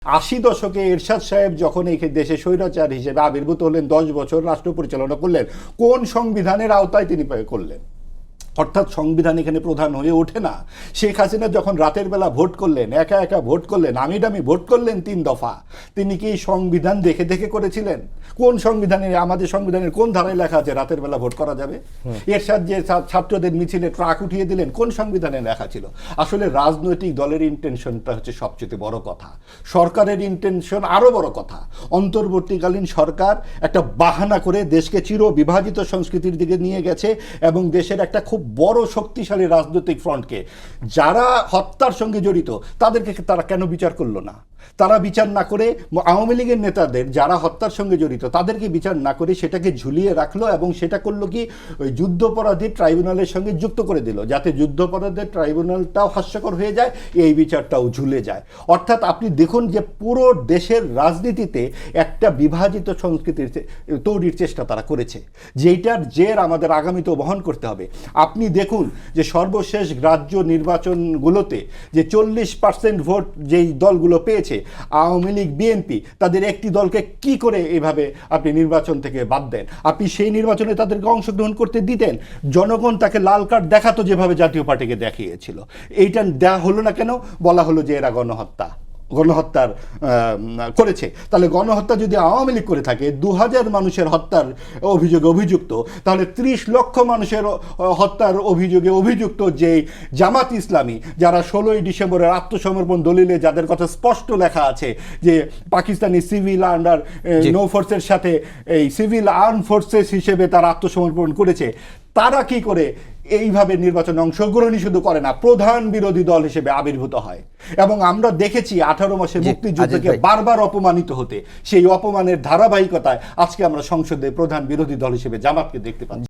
৮০ দশকে এরশাদ সাহেব যখন এই দেশে স্বৈরাচার হিসেবে আবির্ভূত হলেন, 10 বছর রাষ্ট্র পরিচালনা করলেন, কোন সংবিধানের আওতায় তিনি করলেন? অর্থাৎ সংবিধান এখানে প্রধান হয়ে ওঠে না। শেখ হাসিনা যখন রাতের বেলা ভোট করলেন, একা একা ভোট করলেন, আমি ডামি ভোট করলেন 3 দফা, তিনি কি সংবিধান দেখে দেখে করেছিলেন? কোন সংবিধানে, আমাদের সংবিধানের কোন ধারায় লেখা আছে রাতের বেলা ভোট করা যাবে? এরশাদ যে ছাত্রদের মিছিলে ট্রাক উঠিয়ে দিলেন, কোন সংবিধানে লেখা ছিল? আসলে রাজনৈতিক দলের ইন্টেনশনটা হচ্ছে সবচেয়ে বড় কথা, সরকারের ইন্টেনশন আরো বড় কথা। অন্তর্বর্তীকালীন সরকার একটা বাহানা করে দেশকে চির বিভাজিত সংস্কৃতির দিকে নিয়ে গেছে এবং দেশের একটা খুব বড় শক্তিশালী রাজনৈতিক ফ্রন্টকে, যারা হত্যার সঙ্গে জড়িত তাদেরকে তারা কেন বিচার করলো না? তারা বিচার না করে আওয়ামী লীগের নেতাদের যারা হত্যার সঙ্গে জড়িত তাদেরকে বিচার না করে সেটাকে ঝুলিয়ে রাখলো এবং সেটা করলো কি, ওই যুদ্ধাপরাধী ট্রাইব্যুনালের সঙ্গে যুক্ত করে দিল, যাতে যুদ্ধাপরাধের ট্রাইব্যুনালটাও হাস্যকর হয়ে যায়, এই বিচারটাও ঝুলে যায়। অর্থাৎ আপনি দেখুন যে পুরো দেশের রাজনীতিতে একটা বিভাজিত সংস্কৃতির তৈরির চেষ্টা তারা করেছে, যেটার জের আমাদের আগামীতেও বহন করতে হবে। আপনি দেখুন যে সর্বশেষ গ্রাহ্য নির্বাচনগুলোতে যে 40% ভোট যেই দলগুলো পেয়েছে, আওয়ামী লীগ, বিএনপি, তাদের একটি দলকে কি করে এভাবে আপনি নির্বাচন থেকে বাদ দেন? আপনি সেই নির্বাচনে তাদেরকে অংশগ্রহণ করতে দিতেন? জনগণ তাকে লাল কার্ড দেখাতো যেভাবে জাতীয় পার্টিকে দেখিয়েছিল। এইটা দেওয়া হলো না কেন? বলা হলো যে এরা গণহত্যার করেছে। তাহলে গণহত্যা যদি আওয়ামী লীগ করে থাকে, 2000 মানুষের হত্যার অভিযোগে অভিযুক্ত, তাহলে 30 লক্ষ মানুষের হত্যার অভিযোগে অভিযুক্ত যে জামাত ইসলামী, যারা 16ই ডিসেম্বরের আত্মসমর্পণ দলিলে যাদের কথা স্পষ্ট লেখা আছে যে পাকিস্তানি সিভিল আন্ডার নৌ ফোর্সের সাথে এই সিভিল আর্ম ফোর্সেস হিসেবে তারা আত্মসমর্পণ করেছে, তারা কি করে এইভাবে নির্বাচনে অংশগ্রহণই শুধু করে না, প্রধান বিরোধী দল হিসেবে আবির্ভূত হয়? এবং আমরা দেখেছি 18 মাসে মুক্তিযুদ্ধকে বারবার অপমানিত হতে, সেই অপমানের ধারাবাহিকতায় আজকে আমরা সংসদে প্রধান বিরোধী দল হিসেবে জামাতকে দেখতে পাচ্ছি।